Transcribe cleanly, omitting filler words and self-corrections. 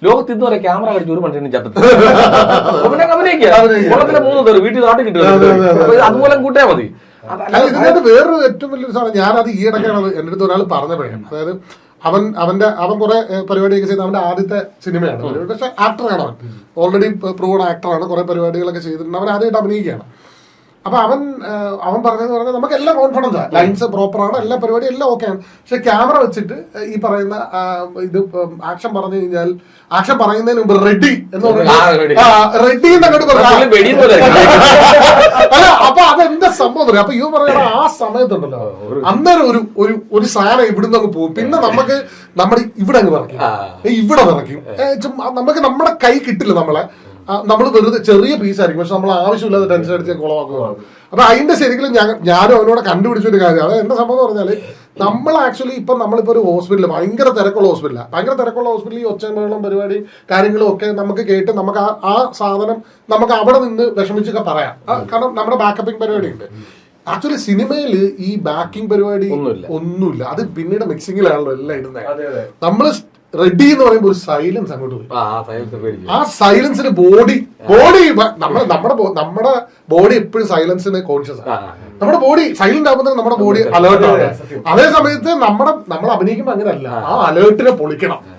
ലോകത്ത് ഇതുവരെ ക്യാമറ കടിച്ച് ഒരു മനുഷ്യനും ചത്തത് കൊള്ളത്തിലെ 3 പേര് വീട്ടിൽ നാട്ടിൽ കിട്ടുക അതുമൂലം കൂട്ടിയാ മതി. ഇതിനകത്ത് വേറൊരു ഏറ്റവും വലിയൊരു സാധനം, ഞാനത് ഈയിടക്കാണ് എൻ്റെ അടുത്ത് ഒരാൾ പറഞ്ഞപ്പോഴേ, അതായത് അവൻ കുറെ പരിപാടിയൊക്കെ ചെയ്ത് അവന്റെ ആദ്യത്തെ സിനിമയാണ്, പക്ഷെ ആക്ടറാണ് അവൻ, ഓൾറെഡി പ്രൂവഡ് ആക്ടറാണ്, കുറെ പരിപാടികളൊക്കെ ചെയ്തിട്ടുണ്ട്, അവൻ ആദ്യമായിട്ട് അഭിനയിക്കുകയാണ്. അപ്പൊ അവൻ പറഞ്ഞത് നമുക്ക് എല്ലാം കോൺഫിഡൻസ് ആണ്, ലൈൻസ് പ്രോപ്പർ ആണ്, എല്ലാ പരിപാടിയും എല്ലാം ഓക്കെ ആണ്, പക്ഷെ ക്യാമറ വെച്ചിട്ട് ഈ പറയുന്ന ഇത് ആക്ഷൻ പറഞ്ഞു കഴിഞ്ഞാൽ ആക്ഷൻ പറയുന്നതിന് മുമ്പ് റെഡി എന്ന് പറഞ്ഞാൽ റെഡി എന്നങ്ങോട്ട് പറഞ്ഞു. അല്ല, അപ്പൊ അതെന്താ സംഭവം പറയാം. അപ്പൊ ഇവ പറയണ ആ സമയത്തുണ്ടല്ലോ, അന്നേരം ഒരു സാധനം ഇവിടുന്ന് അങ്ങ് പോകും, പിന്നെ നമുക്ക് നമ്മുടെ ഇവിടെ അങ്ങ് നിറയ്ക്കും, ഇവിടെ നിറയ്ക്കും, നമുക്ക് നമ്മുടെ കൈ കിട്ടില്ല, നമ്മൾ വെറുതെ ചെറിയ പീസായിരിക്കും, പക്ഷെ നമ്മൾ ആവശ്യമില്ലാതെ ടെൻഷൻ അടിച്ച് കുളമാക്കുകയാണ്. അപ്പൊ അതിന്റെ ശരിക്കും ഞാനും അവനോട് കണ്ടുപിടിച്ചൊരു കാര്യം, അത് എന്റെ സംഭവം എന്ന് പറഞ്ഞാല്, നമ്മൾ ആക്ച്വലി നമ്മളിപ്പോ ഒരു ഹോസ്പിറ്റലിൽ, ഭയങ്കര തിരക്കുള്ള ഹോസ്പിറ്റലിൽ ഈ ഒച്ചമേളം പരിപാടി കാര്യങ്ങളും ഒക്കെ നമുക്ക് കേട്ട് നമുക്ക് ആ സാധനം നമുക്ക് അവിടെ നിന്ന് വിഷമിച്ചൊക്കെ പറയാം, കാരണം നമ്മുടെ ബാക്കപ്പിംഗ് പരിപാടി ഉണ്ട്. ആക്ച്വലി സിനിമയിൽ ഈ ബാക്കിംഗ് പരിപാടി ഒന്നുമില്ല, അത് പിന്നീട് മിക്സിങ്ങിലാണല്ലോ എല്ലാം ഇടുന്നത്. നമ്മള് റെഡി എന്ന് പറയുമ്പോൾ ഒരു സൈലൻസ് അങ്ങോട്ട് പോയി, ആ സൈലൻസിന് ബോഡി നമ്മുടെ ബോഡി എപ്പോഴും സൈലൻസിന് കോൺഷ്യസ് ആണ്. നമ്മുടെ ബോഡി സൈലന്റ് ആകുമ്പോൾ നമ്മുടെ ബോഡി അലേർട്ട് ആണ്. അതേ സമയത്ത് നമ്മൾ അഭിനയിക്കുമ്പോൾ അങ്ങനെയല്ല, ആ അലേർട്ടിനെ പൊളിക്കണം.